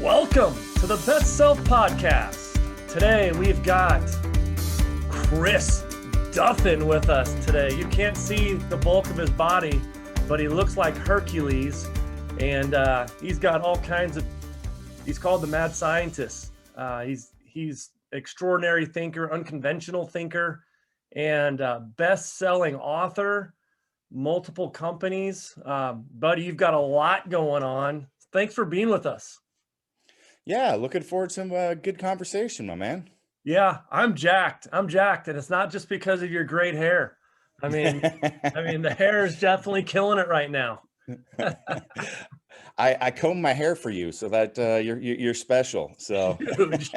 Welcome to the Best Self Podcast. Today we've got Chris Duffin with us today. You can't see the bulk of his body, but he looks like Hercules, and he's got all kinds of, he's called the mad scientist. He's extraordinary thinker, unconventional thinker, and best-selling author, multiple companies. Buddy, you've got a lot going on. Thanks for being with us. Yeah, looking forward to some good conversation, my man. Yeah, I'm jacked. And it's not just because of your great hair. I mean, the hair is definitely killing it right now. I comb my hair for you so that you're special. So Huge.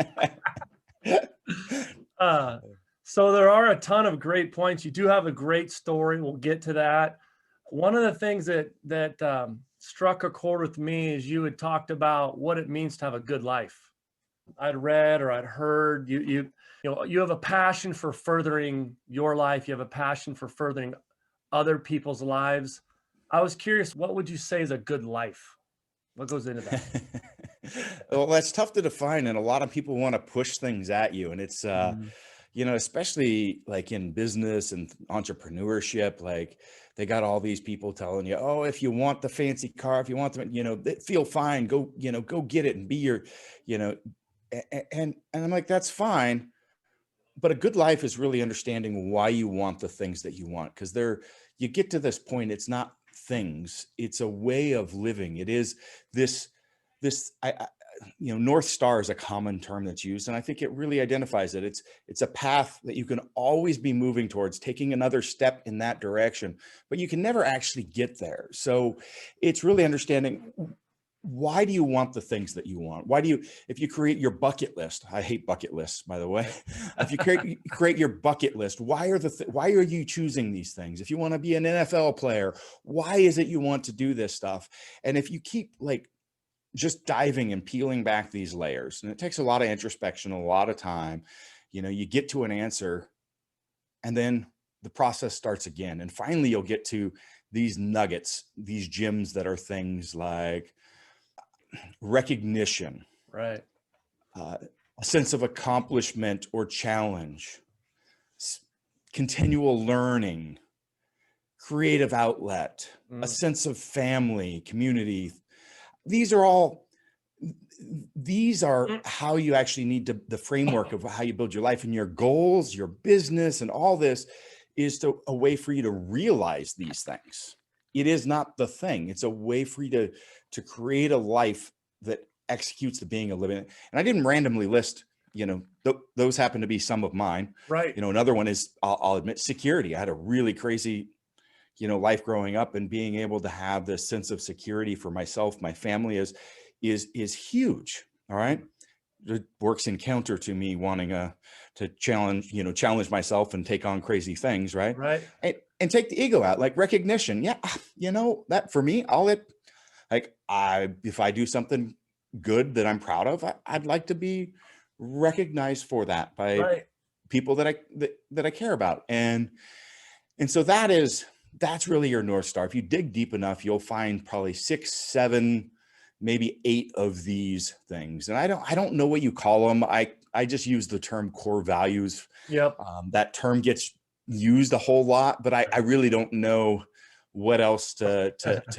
So there are a ton of great points. You do have a great story. We'll get to that. One of the things that struck a chord with me is you had talked about what it means to have a good life. I'd read or I'd heard you have a passion for furthering your life. You have a passion for furthering other people's lives. I was curious, what would you say is a good life? What goes into that? Well, that's tough to define, and a lot of people want to push things at you, and it's especially like in business and entrepreneurship, like they got all these people telling you, oh, if you want the fancy car, if you want the, feel fine, go get it and be your, and I'm like, that's fine. But a good life is really understanding why you want the things that you want. Because you get to this point, it's not things, it's a way of living. It is this, North Star is a common term that's used, and I think it really identifies it. It's a path that you can always be moving towards, taking another step in that direction, but you can never actually get there. So it's really understanding, why do you want the things that you want? If you create your bucket list, I hate bucket lists, by the way. If you create your bucket list, why are you choosing these things? If you want to be an NFL player, why is it you want to do this stuff? And if you keep just diving and peeling back these layers, and it takes a lot of introspection, a lot of time, you get to an answer, and then the process starts again. And finally, you'll get to these nuggets, these gems that are things like recognition, Right? A sense of accomplishment or challenge, continual learning, creative outlet, a sense of family, community. These are how you actually need the framework of how you build your life, and your goals, your business, and all this is a way for you to realize these things. It is not the thing. It's a way for you to create a life that executes the being of living. And I didn't randomly list, those happen to be some of mine. Right. Another one is, I'll admit, security. I had a really crazy life growing up, and being able to have this sense of security for myself, my family is huge. All right. It works in counter to me wanting to challenge myself and take on crazy things. Right. Right. And take the ego out, like recognition. Yeah. That for me, if I do something good that I'm proud of, I'd like to be recognized for that by people that I care about. And so that's really your North Star. If you dig deep enough, you'll find probably 6, 7, maybe 8 of these things. And I don't know what you call them. I just use the term core values. Yep. That term gets used a whole lot, but I really don't know what else to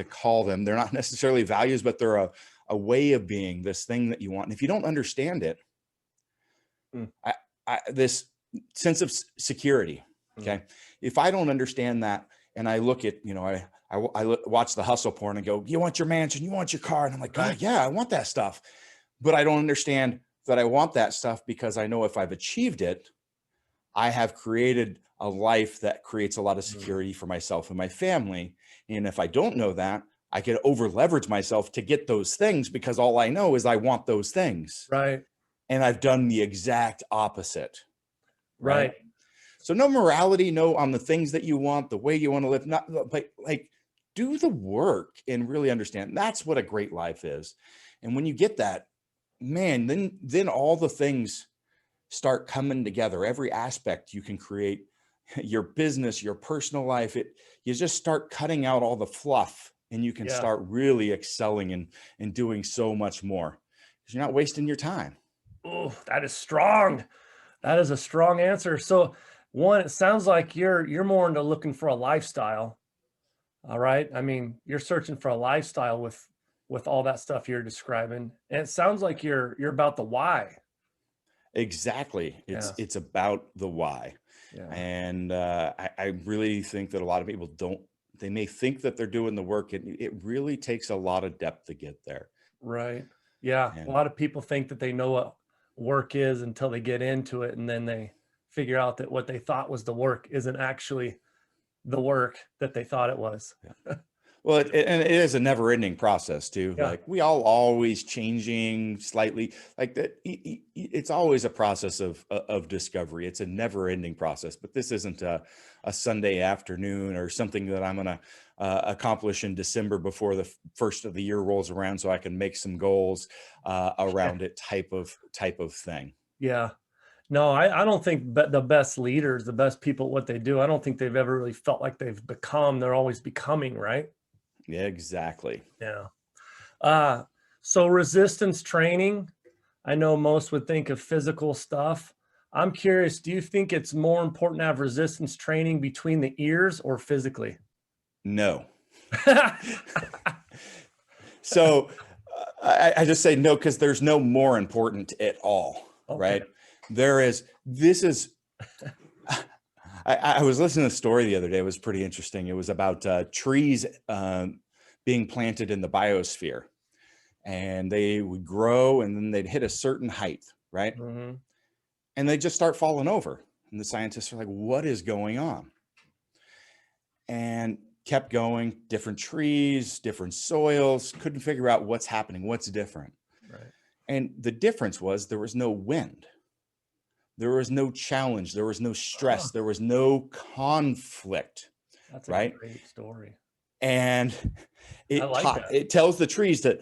call them. They're not necessarily values, but they're a way of being, this thing that you want. And if you don't understand it, this sense of security, okay? If I don't understand that, and I look at, I watch the hustle porn and go, you want your mansion, you want your car. And I'm like, God, yeah, I want that stuff. But I don't understand that I want that stuff, because I know if I've achieved it, I have created a life that creates a lot of security for myself and my family. And if I don't know that, I could over leverage myself to get those things, because all I know is I want those things. Right. And I've done the exact opposite. Right. So no morality, no on the things that you want, the way you want to live, but do the work and really understand. That's what a great life is. And when you get that, man, then all the things start coming together. Every aspect you can create, your business, your personal life, you just start cutting out all the fluff, and you can start really excelling and doing so much more. because you're not wasting your time. Oh, that is strong. That is a strong answer. So one, it sounds like you're more into looking for a lifestyle. All right. I mean, you're searching for a lifestyle with all that stuff you're describing. And it sounds like you're about the why. Exactly. Yeah. It's about the why. Yeah. And I really think that a lot of people they may think that they're doing the work, and it really takes a lot of depth to get there. Right. Yeah. A And lot of people think that they know what work is until they get into it. And then they figure out that what they thought was the work isn't actually the work that they thought it was. well, and it is a never ending process too. Yeah. Like we all always changing slightly like that. It's always a process of discovery. It's a never ending process, but this isn't a Sunday afternoon or something that I'm going to accomplish in December before the first of the year rolls around so I can make some goals around it type of thing. Yeah. No, I don't think the best leaders, the best people, what they do, I don't think they've ever really felt like they've become. They're always becoming, right? Yeah, exactly. Yeah. So resistance training, I know most would think of physical stuff. I'm curious, do you think it's more important to have resistance training between the ears or physically? No. So I just say no, because there's no more important at all, Okay. right? I was listening to a story the other day. It was pretty interesting. It was about trees being planted in the biosphere, and they would grow and then they'd hit a certain height, right? Mm-hmm. And they just start falling over. And the scientists are like, what is going on? And kept going, different trees, different soils, couldn't figure out what's happening, what's different. Right. And the difference was there was no wind. There was no challenge. There was no stress. There was no conflict. That's right? A great story. And that. it tells the trees to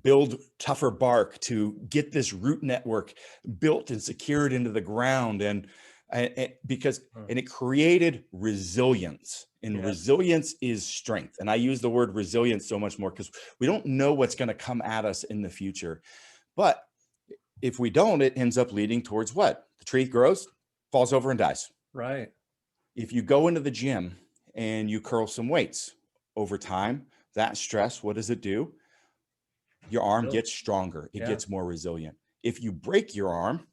build tougher bark, to get this root network built and secured into the ground. And it created resilience, and resilience is strength. And I use the word resilience so much more because we don't know what's going to come at us in the future. But if we don't, it ends up leading towards what? The tree grows, falls over and dies. Right. If you go into the gym and you curl some weights over time, that stress, what does it do? Your arm gets stronger. It gets more resilient. If you break your arm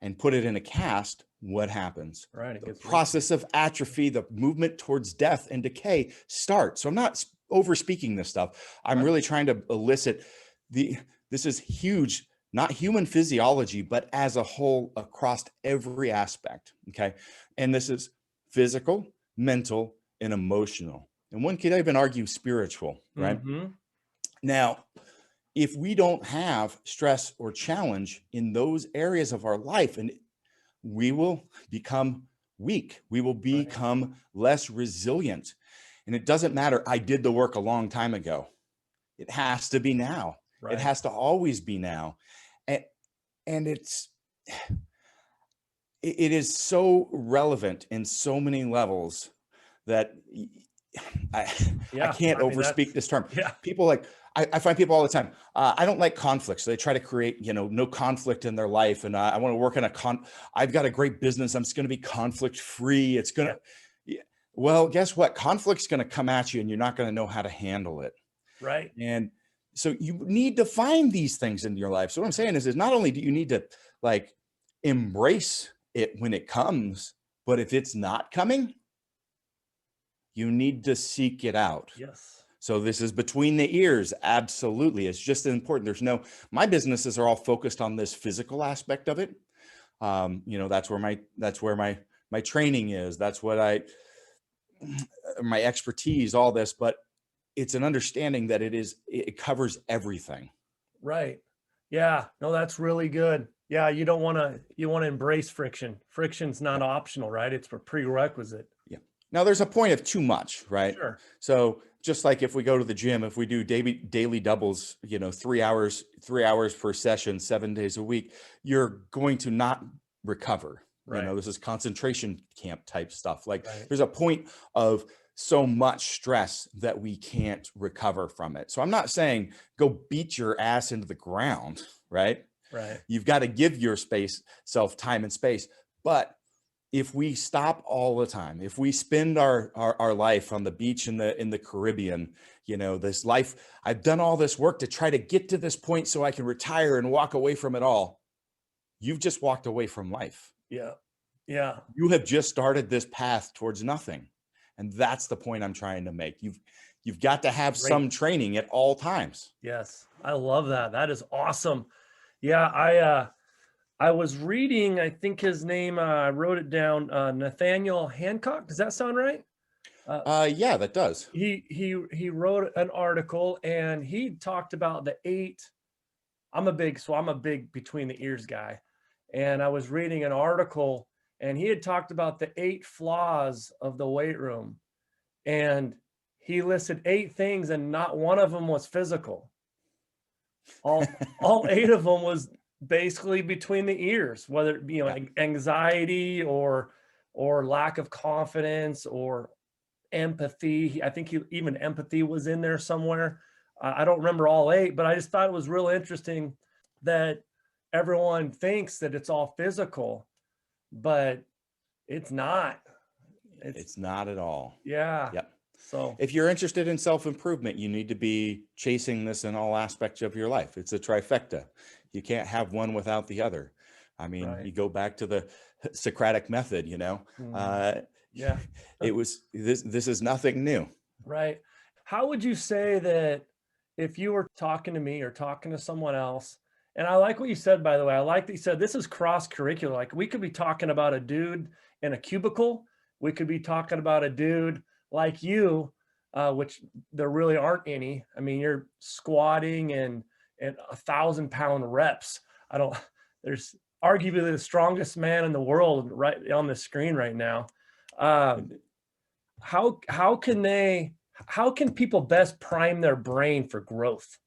and put it in a cast, what happens? Right. The process of atrophy, the movement towards death and decay starts. So I'm not over speaking this stuff. I'm really trying to elicit this is huge, not human physiology, but as a whole across every aspect. Okay. And this is physical, mental, and emotional. And one could even argue spiritual, right? Mm-hmm. Now, if we don't have stress or challenge in those areas of our life, and we will become weak, we will become less resilient. And it doesn't matter, I did the work a long time ago. It has to be now. Right. It has to always be now. And it is so relevant in so many levels that I can't overspeak this term. Yeah. People I find people all the time, I don't like conflict. So they try to create, no conflict in their life. And I want to work on I've got a great business. I'm just going to be conflict free. It's going to, well, guess what? Conflict's going to come at you and you're not going to know how to handle it. Right. And so you need to find these things in your life. So what I'm saying is not only do you need to embrace it when it comes, but if it's not coming, you need to seek it out. Yes. So this is between the ears. Absolutely. It's just as important. My businesses are all focused on this physical aspect of it. That's where my training is. That's what my expertise, all this, but it's an understanding that it covers everything. Right. Yeah. No, that's really good. Yeah. You want to embrace friction. Friction's not optional, right? It's a prerequisite. Yeah. Now there's a point of too much, right? Sure. So just like if we go to the gym, if we do daily doubles, 3 hours per session, 7 days a week, you're going to not recover. Right. This is concentration camp type stuff. There's a point of so much stress that we can't recover from it. So I'm not saying go beat your ass into the ground, right? Right. You've got to give your self time and space. But if we stop all the time, if we spend our life on the beach in the Caribbean, this life, I've done all this work to try to get to this point so I can retire and walk away from it all. You've just walked away from life. Yeah. Yeah. You have just started this path towards nothing. And that's the point I'm trying to make. You've got to have some training at all times. Yes. I love that. That is awesome. Yeah. I was reading, I think his name, I wrote it down, Nathaniel Hancock. Does that sound right? Yeah, that does. He wrote an article and he talked about the 8. I'm a big between the ears guy. And I was reading an article and he had talked about the 8 flaws of the weight room. And he listed 8 things and not one of them was physical. All 8 of them was basically between the ears, whether it be anxiety or lack of confidence or empathy. I think even empathy was in there somewhere. I don't remember all 8, but I just thought it was real interesting that everyone thinks that it's all physical, but it's not. It's not at all. Yeah. Yep. So if you're interested in self-improvement, you need to be chasing this in all aspects of your life. It's a trifecta. You can't have one without the other. I mean, you go back to the Socratic method, yeah, this is nothing new. Right. How would you say that if you were talking to me or talking to someone else, and I like what you said, by the way, I like that you said this is cross-curricular. Like we could be talking about a dude in a cubicle. We could be talking about a dude like you, which there really aren't any. I mean, you're squatting and 1,000-pound reps. There's arguably the strongest man in the world right on the screen right now. How can people best prime their brain for growth?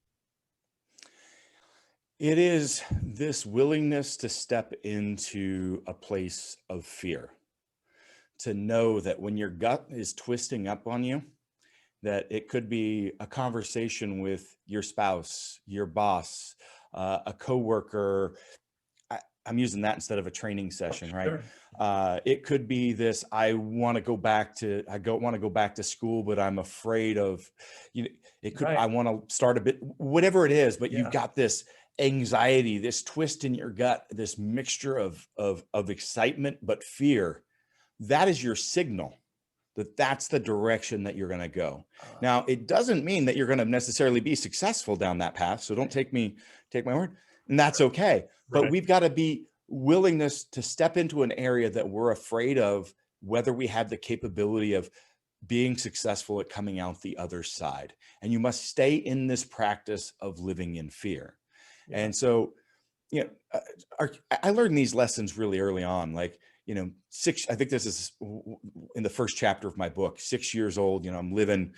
It is this willingness to step into a place of fear, to know that when your gut is twisting up on you, that it could be a conversation with your spouse, your boss, a coworker. I'm using that instead of a training session, right? Sure. It could be this, I want to go back to school, but I'm afraid of, I want to start a bit, whatever it is, but you've got this anxiety, this twist in your gut, this mixture of excitement, but fear. That is your signal that that's the direction that you're going to go. Now, it doesn't mean that you're going to necessarily be successful down that path. So don't take my word, and that's okay. But we've got to be willingness to step into an area that we're afraid of, whether we have the capability of being successful at coming out the other side. And you must stay in this practice of living in fear. And so, I learned these lessons really early on, like, I think this is in the first chapter of my book, 6 years old, I'm living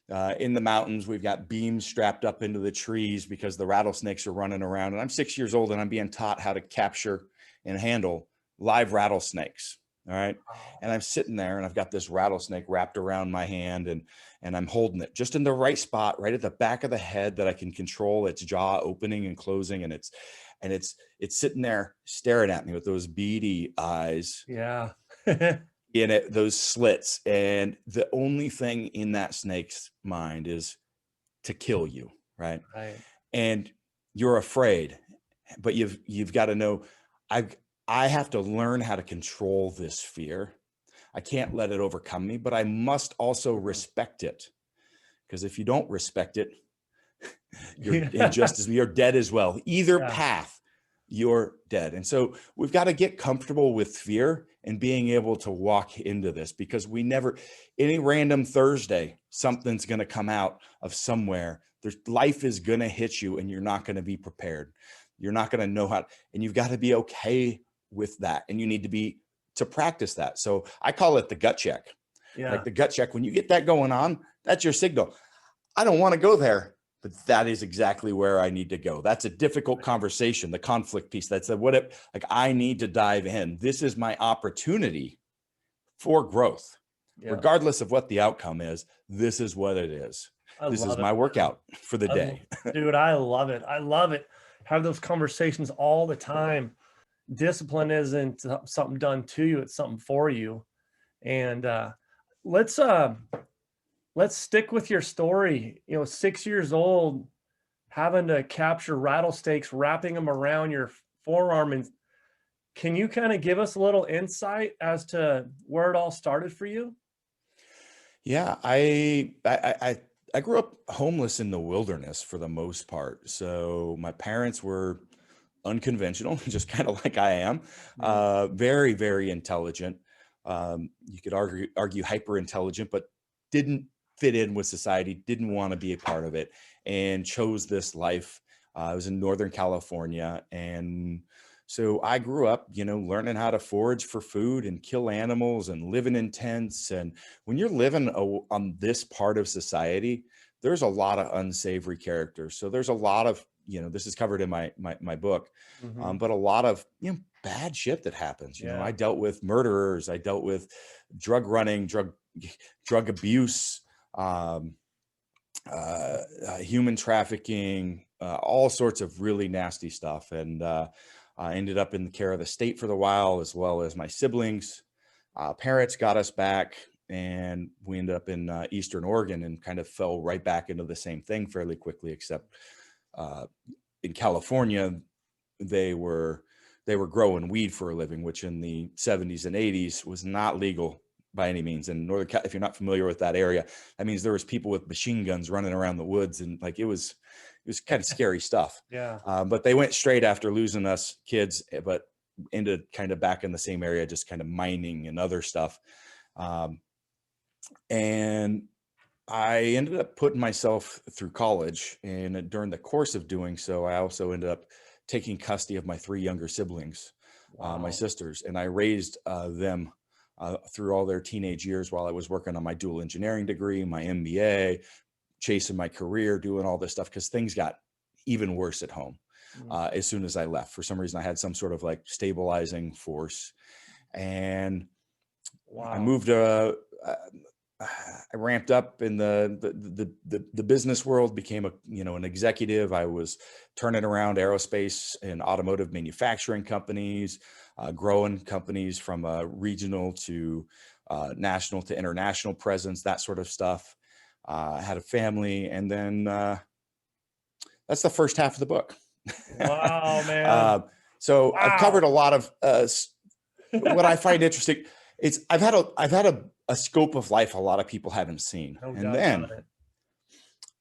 in the mountains. We've got beams strapped up into the trees because the rattlesnakes are running around. And I'm 6 years old and I'm being taught how to capture and handle live rattlesnakes. All right. And I'm sitting there and I've got this rattlesnake wrapped around my hand and I'm holding it just in the right spot, right at the back of the head that I can control its jaw opening and closing. And it's sitting there staring at me with those beady eyes. Yeah. In it, those slits. And the only thing in that snake's mind is to kill you. Right. And you're afraid, but you've got to know, I have to learn how to control this fear. I can't let it overcome me, but I must also respect it. Because if you don't respect it, you're you're dead as well. Either path, you're dead. And so we've got to get comfortable with fear and being able to walk into this, because any random Thursday, something's going to come out of somewhere. Life is going to hit you and you're not going to be prepared. You're not going to know how, and you've got to be okay with that. And you need to practice that. So I call it the gut check. Like the gut check, when you get that going on, that's your signal. I don't want to go there, but that is exactly where I need to go. That's a difficult conversation, the conflict piece. That's I need to dive in. This is my opportunity for growth. Yeah. regardless of what the outcome is, this is what it is. This is my workout for the day. Dude, I love it. I love it. Have those conversations all the time. Discipline isn't something done to you, it's something for you. And let's stick with your story. 6 years old, having to capture rattlesnakes, wrapping them around your forearm. And can you kind of give us a little insight as to where it all started for you? Yeah, I grew up homeless in the wilderness for the most part. So my parents were unconventional, just kind of like I am. Very, very intelligent. You could argue hyper intelligent, but didn't fit in with society, didn't want to be a part of it, and chose this life. I was in Northern California, and so I grew up, learning how to forage for food and kill animals and living in tents. And when you're living on this part of society, there's a lot of unsavory characters. So there's a lot of, this is covered in my book, but a lot of, bad shit that happens. I dealt with murderers, I dealt with drug running, drug abuse, human trafficking, all sorts of really nasty stuff. And I ended up in the care of the state for the while, as well as my siblings. Parents got us back, and we ended up in Eastern Oregon and kind of fell right back into the same thing fairly quickly, except in California, they were growing weed for a living, which in the 70s and 80s was not legal by any means. And if you're not familiar with that area, that means there was people with machine guns running around the woods, and like it was kind of scary stuff. Yeah. But they went straight after losing us kids, but ended kind of back in the same area, just kind of mining and other stuff. And I ended up putting myself through college, and during the course of doing so, I also ended up taking custody of my 3 younger siblings, my sisters, and I raised them through all their teenage years while I was working on my dual engineering degree, my MBA, chasing my career, doing all this stuff, because things got even worse at home as soon as I left. For some reason, I had some sort of like stabilizing force, and I moved. I ramped up in the business world, became an executive. I was turning around aerospace and automotive manufacturing companies, growing companies from a regional to national to international presence, that sort of stuff. I had a family, and then that's the first half of the book. Wow, man. So I've covered a lot of what I find interesting. I've had a scope of life a lot of people haven't seen. And then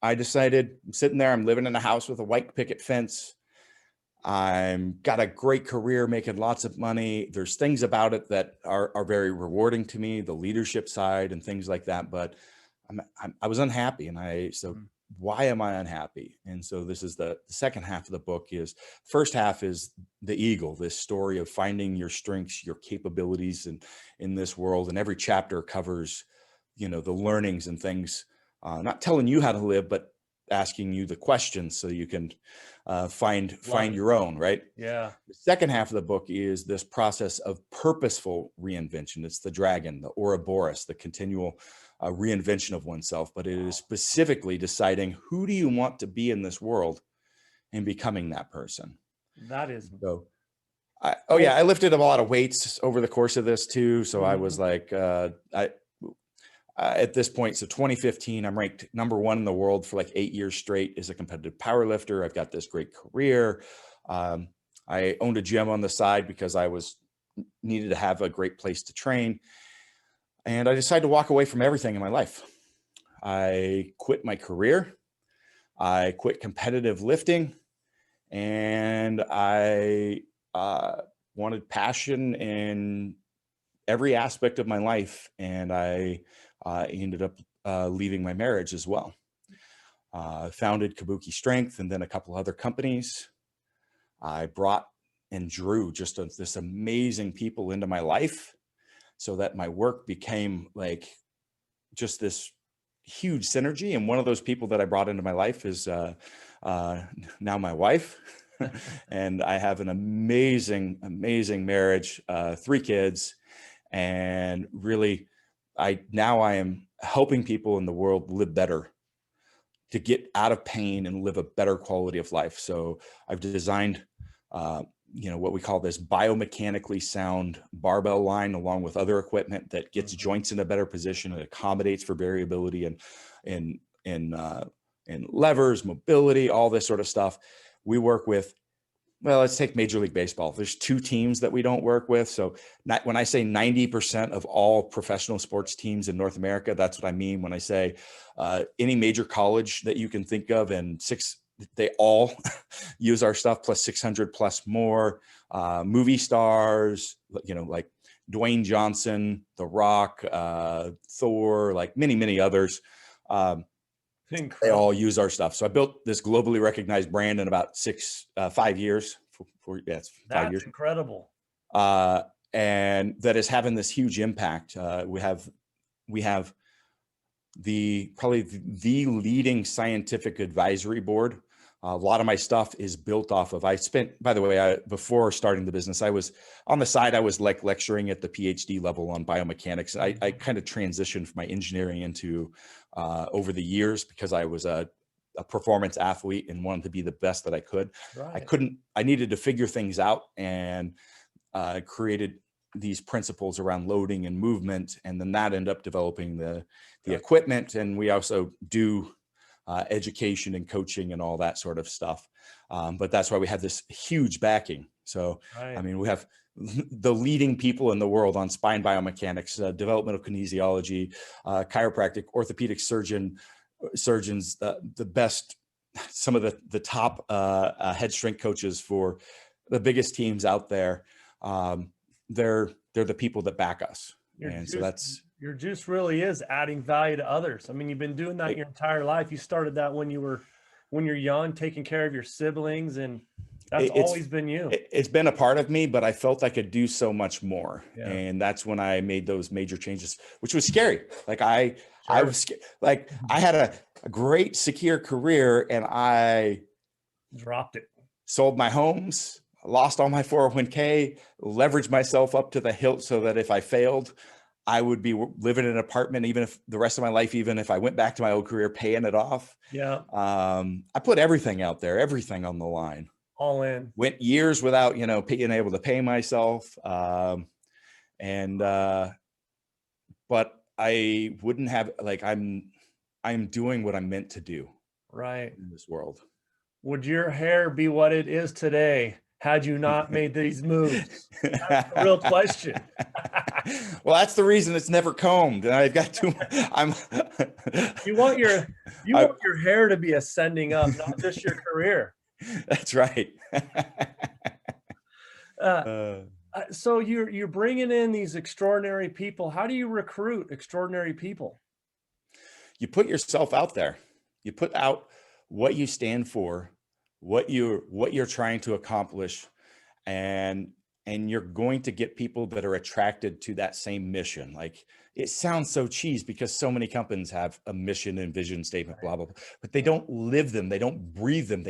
I decided, I'm sitting there, I'm living in a house with a white picket fence. I'm got a great career, making lots of money. There's things about it that are very rewarding to me, the leadership side and things like that. But I was unhappy, and so why am I unhappy? And so this is the second half of the book. First half is the eagle, this story of finding your strengths, your capabilities in this world. And every chapter covers, the learnings and things, not telling you how to live, but asking you the questions so you can find your own, right? Yeah. The second half of the book is this process of purposeful reinvention. It's the dragon, the Ouroboros, the continual reinvention of oneself, but it is specifically deciding who do you want to be in this world and becoming that person. That is so. I lifted a lot of weights over the course of this too. So I was like, at this point, so 2015, I'm ranked #1 in the world for like 8 years straight as a competitive power lifter. I've got this great career. I owned a gym on the side because I needed to have a great place to train. And I decided to walk away from everything in my life. I quit my career. I quit competitive lifting, and I wanted passion in every aspect of my life. And I ended up leaving my marriage as well. Founded Kabuki Strength and then a couple other companies. I brought and drew just this amazing people into my life, so that my work became like just this huge synergy. And one of those people that I brought into my life is now my wife. And I have an amazing, amazing marriage, 3 kids, and really I am helping people in the world live better, to get out of pain and live a better quality of life. So I've designed, what we call this biomechanically sound barbell line, along with other equipment that gets joints in a better position and accommodates for variability and levers, mobility, all this sort of stuff. We work with, well, let's take Major League Baseball. There's 2 teams that we don't work with. So when I say 90% of all professional sports teams in North America, that's what I mean when I say any major college that you can think of, and they all use our stuff, plus 600 plus more movie stars, like Dwayne Johnson, The Rock, Thor, like many, many others. They all use our stuff. So I built this globally recognized brand in about 5 years. It's 5 years. That's incredible. And that is having this huge impact. We have probably the leading scientific advisory board. A lot of my stuff is built off of, by the way, before starting the business, I was on the side, I was like lecturing at the PhD level on biomechanics. I kind of transitioned from my engineering into over the years, because I was a performance athlete and wanted to be the best that I could. Right. I needed to figure things out, and created these principles around loading and movement. And then that ended up developing the equipment. And we also do education and coaching and all that sort of stuff. But that's why we have this huge backing. So, right. I mean, we have the leading people in the world on spine biomechanics, developmental kinesiology, chiropractic, orthopedic surgeons, the best, some of the top head strength coaches for the biggest teams out there. They're the people that back us. Your juice really is adding value to others. I mean, you've been doing that your entire life. You started that when you're young, taking care of your siblings, and that's always been you. It's been a part of me, but I felt I could do so much more. Yeah. And that's when I made those major changes, which was scary. Like I was like, I had a great secure career, and I dropped it, sold my homes, lost all my 401k, leveraged myself up to the hilt so that if I failed, I would be living in an apartment, even if the rest of my life, even if I went back to my old career, paying it off. Yeah. I put everything out there, everything on the line. All in. Went years without, being able to pay myself. But I wouldn't have, like, I'm doing what I'm meant to do. Right. In this world. Would your hair be what it is today had you not made these moves? That's the real question. Well, that's the reason it's never combed. And I've got You want your hair to be ascending up, not just your career. That's right. So you're bringing in these extraordinary people. How do you recruit extraordinary people? You put yourself out there. You put out what you stand for, what you're trying to accomplish, and you're going to get people that are attracted to that same mission. Like, it sounds so cheesy because so many companies have a mission and vision statement, blah, blah, blah, but they don't live them. They don't breathe them.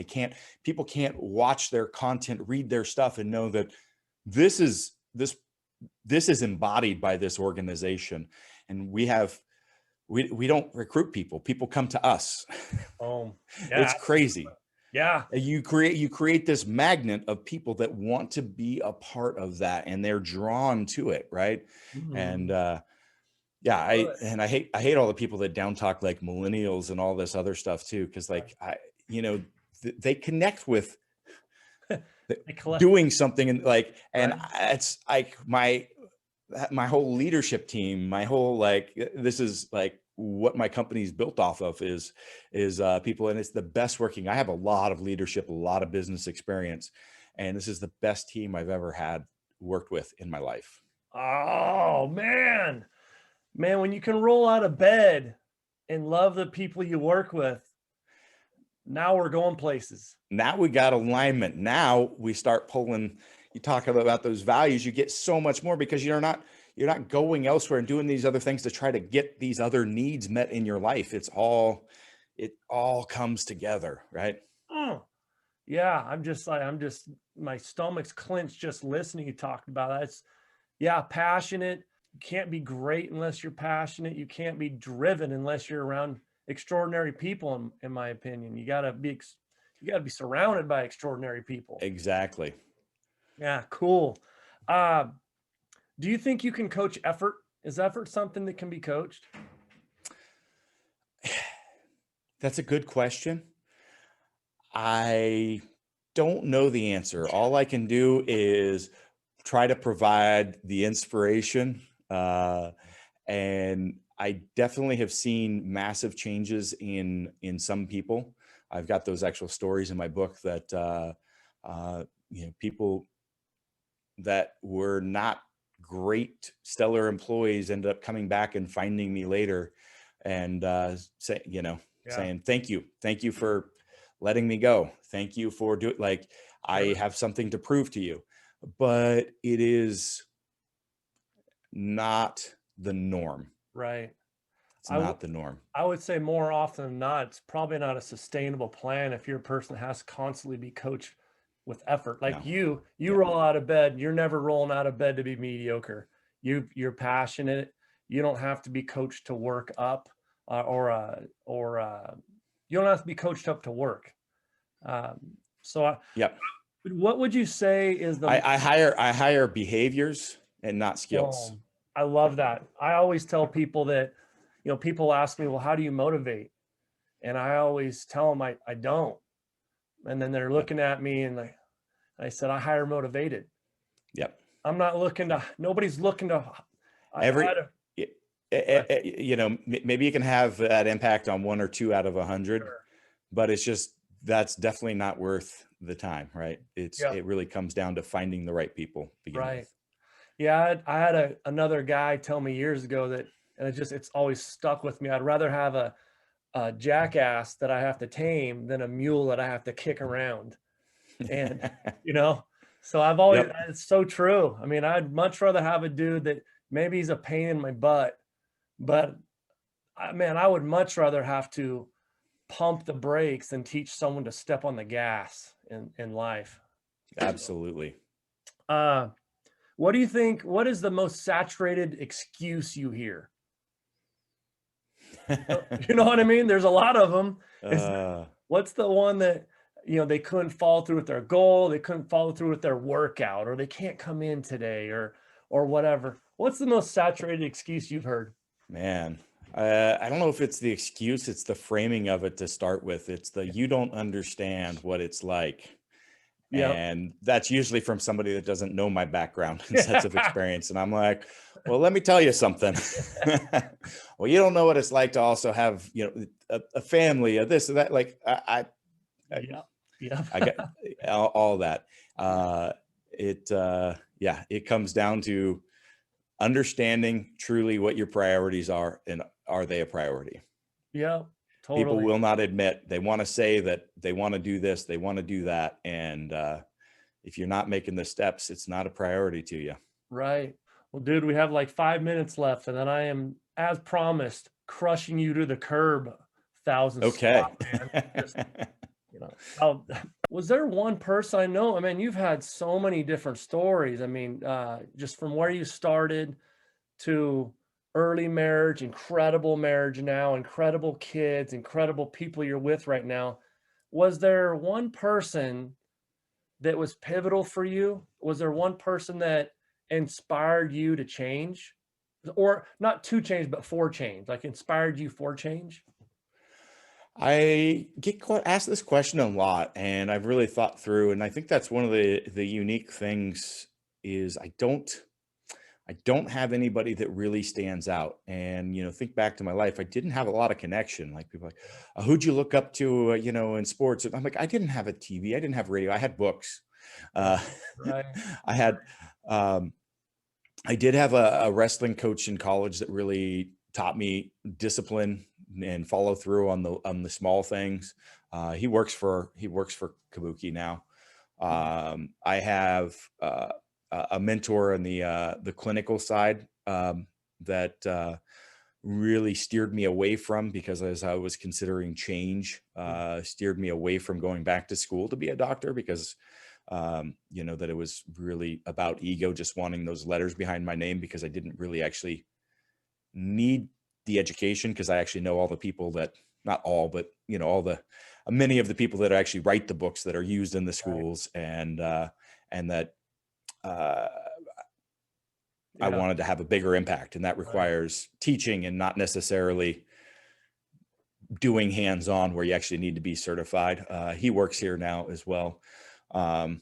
People can't watch their content, read their stuff, and know that this is embodied by this organization. And we don't recruit people. People come to us. Oh, yeah. It's crazy. Yeah. You create this magnet of people that want to be a part of that, and they're drawn to it. Right. Mm-hmm. And, I hate all the people that down talk like millennials and all this other stuff too. Cause like, they connect with doing something, and like, and it's like my whole leadership team, this is like what my company is built off of is people, and it's the best working. I have a lot of leadership, a lot of business experience, and this is the best team I've ever worked with in my life. Oh man, when you can roll out of bed and love the people you work with, now we're going places. Now we got alignment. Now we start pulling, you talk about those values, you get so much more because you're not going elsewhere and doing these other things to try to get these other needs met in your life. It all comes together. Right. Oh, yeah. I'm just my stomach's clenched just listening. You talked about that. It's passionate, can't be great unless you're passionate. You can't be driven unless you're around extraordinary people. In my opinion, you gotta be surrounded by extraordinary people. Exactly. Yeah, cool. Uh, do you think you can coach effort? Is effort something that can be coached? That's a good question. I don't know the answer. All I can do is try to provide the inspiration. And I definitely have seen massive changes in some people. I've got those actual stories in my book that people that were not great stellar employees ended up coming back and finding me later and Yeah, saying thank you for letting me go, thank you for doing, like, I sure. have something to prove to you. But it is not the norm. Right. It's I w- not the norm. I would say more often than not, it's probably not a sustainable plan if you're a person that has to constantly be coached with effort. Like No. you Yeah. roll out of bed, you're never rolling out of bed to be mediocre. You're passionate. You don't have to be coached to work up, or you don't have to be coached up to work. Yep. What would you say is the I hire behaviors and not skills. I love that. I always tell people that, people ask me, well, how do you motivate? And I always tell them I don't. And then they're Yep. looking at me and I said, I hire motivated. Yep. I'm not looking to, nobody's looking to, Every had a, maybe you can have that impact on 1 or 2 out of 100, sure. but that's definitely not worth the time, right? Yeah, It really comes down to finding the right people to begin right. with. Yeah, I had another guy tell me years ago that, and it's always stuck with me. I'd rather have a jackass that I have to tame than a mule that I have to kick around. And, so I've always, Yep. it's so true. I mean, I'd much rather have a dude that maybe he's a pain in my butt, but I would much rather have to pump the brakes than teach someone to step on the gas in life. Absolutely. Uh, what do you think? What is the most saturated excuse you hear? You know what I mean? There's a lot of them. What's the one that, they couldn't follow through with their goal, they couldn't follow through with their workout, or they can't come in today, or whatever. What's the most saturated excuse you've heard? Man, I don't know if it's the excuse, it's the framing of it to start with. It's you don't understand what it's like. Yeah. And that's usually from somebody that doesn't know my background and sets of experience. And I'm like, well, let me tell you something. Well, you don't know what it's like to also have, a family, a this or that. Like Yeah. I got all that. It comes down to understanding truly what your priorities are, and are they a priority? Yeah, People totally. will not admit. They want to say that they want to do this, they want to do that, and if you're not making the steps, it's not a priority to you. Right. Well, dude, we have like 5 minutes left, and then I am, as promised, crushing you to the curb, 1,000 Okay. squat, man. Just, was there one person I know? I mean, you've had so many different stories. I mean, just from where you started to early marriage, incredible marriage now, incredible kids, incredible people you're with right now. Was there one person that was pivotal for you? Was there one person that inspired you to change? Or not to change, but for change, like inspired you for change? I get asked this question a lot, and I've really thought through, and I think that's one of the unique things is I don't have anybody that really stands out. And, think back to my life, I didn't have a lot of connection. Like people like, who'd you look up to, in sports? And I'm like, I didn't have a TV. I didn't have radio. I had books. Right. I had, I did have a wrestling coach in college that really taught me discipline and follow through on the small things. He works for Kabuki now. I have a mentor in the clinical side that really steered me away from, because as I was considering change, steered me away from going back to school to be a doctor, because that it was really about ego, just wanting those letters behind my name, because I didn't really actually need the education, because I actually know all the people that, not all, but many of the people that actually write the books that are used in the schools, and that I wanted to have a bigger impact, and that requires teaching and not necessarily doing hands-on where you actually need to be certified. He works here now as well. But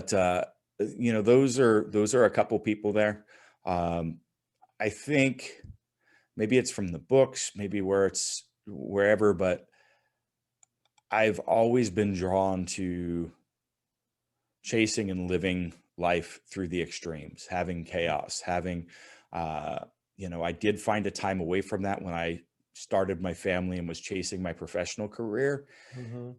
those are a couple people there. I think maybe it's from the books, maybe where it's wherever, but I've always been drawn to chasing and living life through the extremes, having chaos, having, I did find a time away from that when I started my family and was chasing my professional career. Mm-hmm.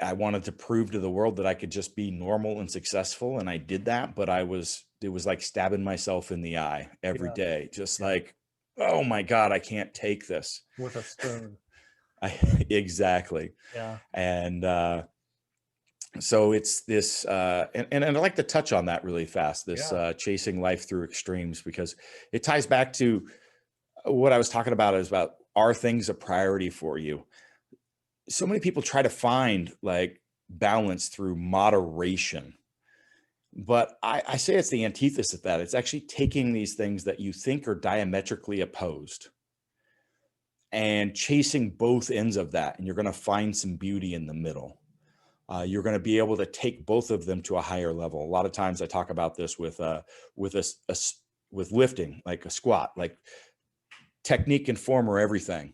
I wanted to prove to the world that I could just be normal and successful. And I did that, but it was like stabbing myself in the eye every day. Just like, oh my God, I can't take this. With a spoon. Exactly. Yeah. And, so it's this, and I'd like to touch on that really fast, this chasing life through extremes, because it ties back to what I was talking about, is about, are things a priority for you? So many people try to find like balance through moderation, but I say it's the antithesis of that. It's actually taking these things that you think are diametrically opposed and chasing both ends of that, and you're going to find some beauty in the middle. You're going to be able to take both of them to a higher level. A lot of times I talk about this with lifting, like a squat, like technique and form are everything.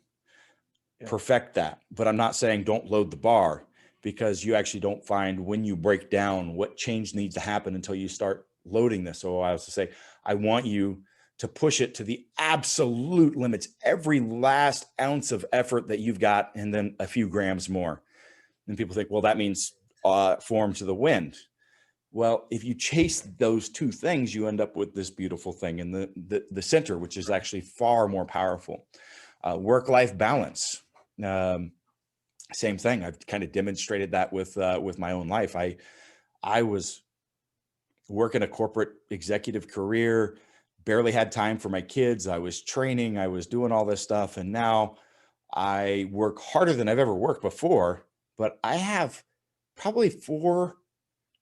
Perfect that. But I'm not saying don't load the bar, because you actually don't find, when you break down, what change needs to happen until you start loading this. So I was to say, I want you to push it to the absolute limits, every last ounce of effort that you've got, and then a few grams more. And people think, well, that means form to the wind. Well, if you chase those two things, you end up with this beautiful thing in the center, which is actually far more powerful. Work-life balance. Same thing. I've kind of demonstrated that with my own life. I was working a corporate executive career, barely had time for my kids. I was training, I was doing all this stuff. And now I work harder than I've ever worked before, but I have probably 4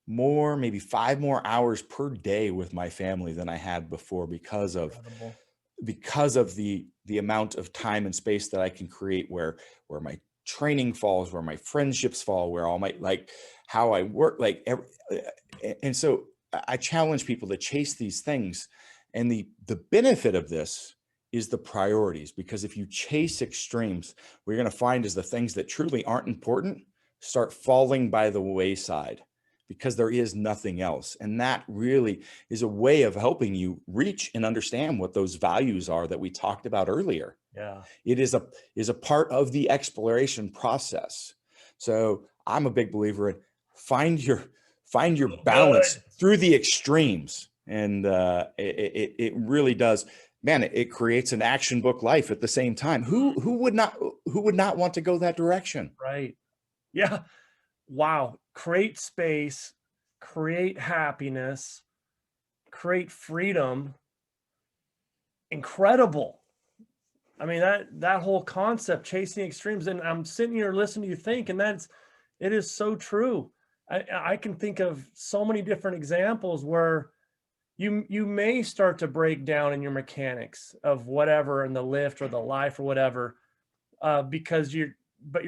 more, maybe 5 more hours per day with my family than I had before, because of the amount of time and space that I can create, where my training falls, where my friendships fall, where all my, like, how I work, like and so I challenge people to chase these things. And the benefit of this is the priorities, because if you chase extremes, what you're going to find is the things that truly aren't important start falling by the wayside, because there is nothing else. And that really is a way of helping you reach and understand what those values are that we talked about earlier. Yeah. It is a part of the exploration process. So I'm a big believer in find your balance through the extremes. And it really does, man, it creates an action book life at the same time. Who would not want to go that direction? Right. Yeah. Wow. Create space, create happiness, create freedom. Incredible. I mean, that whole concept, chasing extremes, and I'm sitting here listening to you think, and it is so true. I can think of so many different examples where you may start to break down in your mechanics of whatever, in the lift or the life or whatever, because you're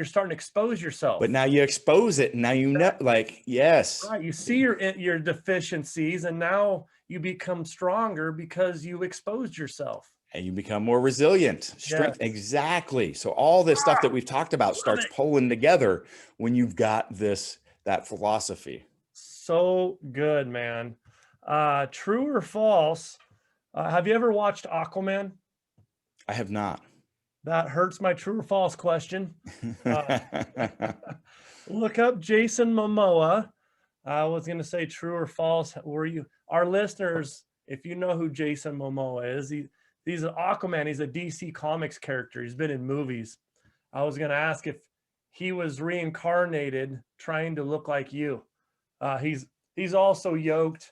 starting to expose yourself. But now you expose it, and now you know, like, yes. Right. You see your deficiencies, and now you become stronger because you exposed yourself. And you become more resilient, strength. Yes. Exactly. So all this stuff that we've talked about starts pulling together when you've got that philosophy. So good, man. True or false? Have you ever watched Aquaman? I have not. That hurts my true or false question. Look up Jason Momoa. I was going to say true or false. Our listeners, if you know who Jason Momoa is, he's an Aquaman. He's a DC Comics character. He's been in movies. I was going to ask if he was reincarnated trying to look like you. He's also yoked.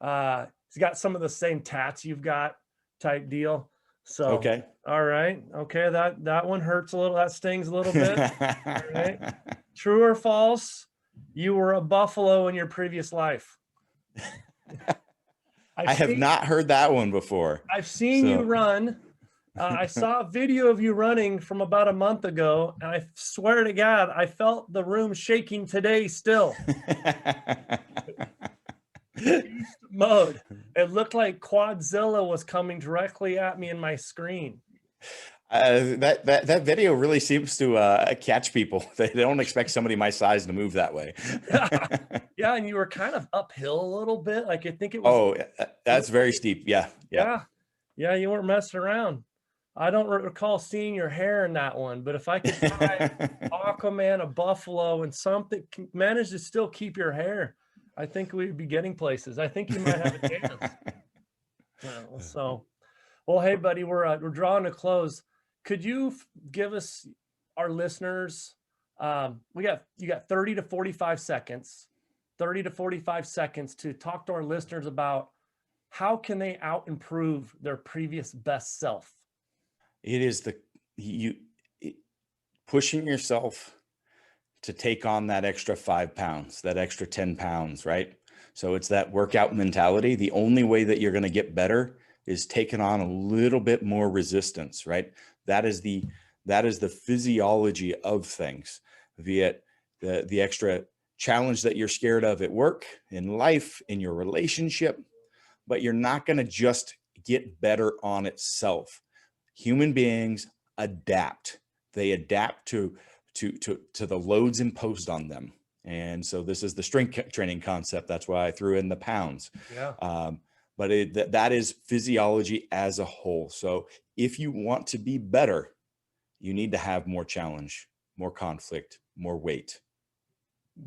He's got some of the same tats you've got type deal. So, Okay. All right. Okay. That one hurts a little. That stings a little bit. All right. True or false? You were a buffalo in your previous life. I have not heard that one before. I've seen you run. I saw a video of you running from about a month ago, and I swear to God, I felt the room shaking today still. Beast mode. It looked like Quadzilla was coming directly at me in my screen. That video really seems to catch people. They don't expect somebody my size to move that way. Yeah, and you were kind of uphill a little bit. Like I think it was. Oh, that's very steep. Yeah. You weren't messing around. I don't recall seeing your hair in that one, but if I could find Aquaman, a buffalo, and something manage to still keep your hair, I think we'd be getting places. I think you might have a chance. Well, hey, buddy, we're drawing to close. Could you give us, our listeners, you got 30 to 45 seconds, to talk to our listeners about how can they out improve their previous best self? It is pushing yourself to take on that extra 5 pounds, that extra 10 pounds, right? So it's that workout mentality. The only way that you're going to get better is taking on a little bit more resistance, right? That is the physiology of things, via the extra challenge that you're scared of at work, in life, in your relationship, but you're not going to just get better on itself. Human beings adapt. They adapt to the loads imposed on them. And so this is the strength training concept. That's why I threw in the pounds. Yeah. But that is physiology as a whole. So if you want to be better, you need to have more challenge, more conflict, more weight.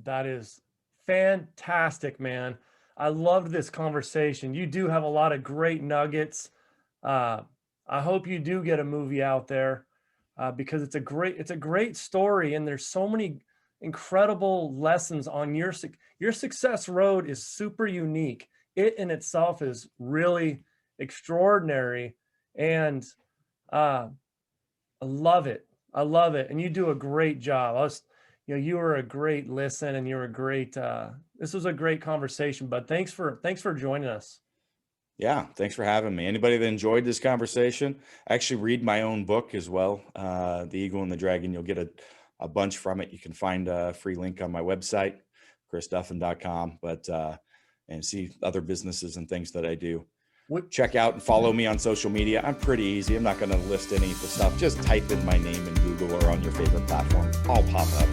That is fantastic, man. I loved this conversation. You do have a lot of great nuggets. I hope you do get a movie out there because it's a great story, and there's so many incredible lessons on your success road is super unique. It in itself is really extraordinary, and I love it. And you do a great job. You were a great listen, and you were a great. This was a great conversation, bud. Thanks for joining us. Yeah, thanks for having me. Anybody that enjoyed this conversation, actually read my own book as well, The Eagle and the Dragon. You'll get a bunch from it. You can find a free link on my website, chrisduffin.com, and see other businesses and things that I do. Check out and follow me on social media. I'm pretty easy. I'm not going to list any of the stuff. Just type in my name in Google or on your favorite platform. I'll pop up.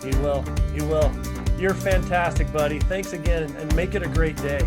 You will. You're fantastic, buddy. Thanks again, and make it a great day.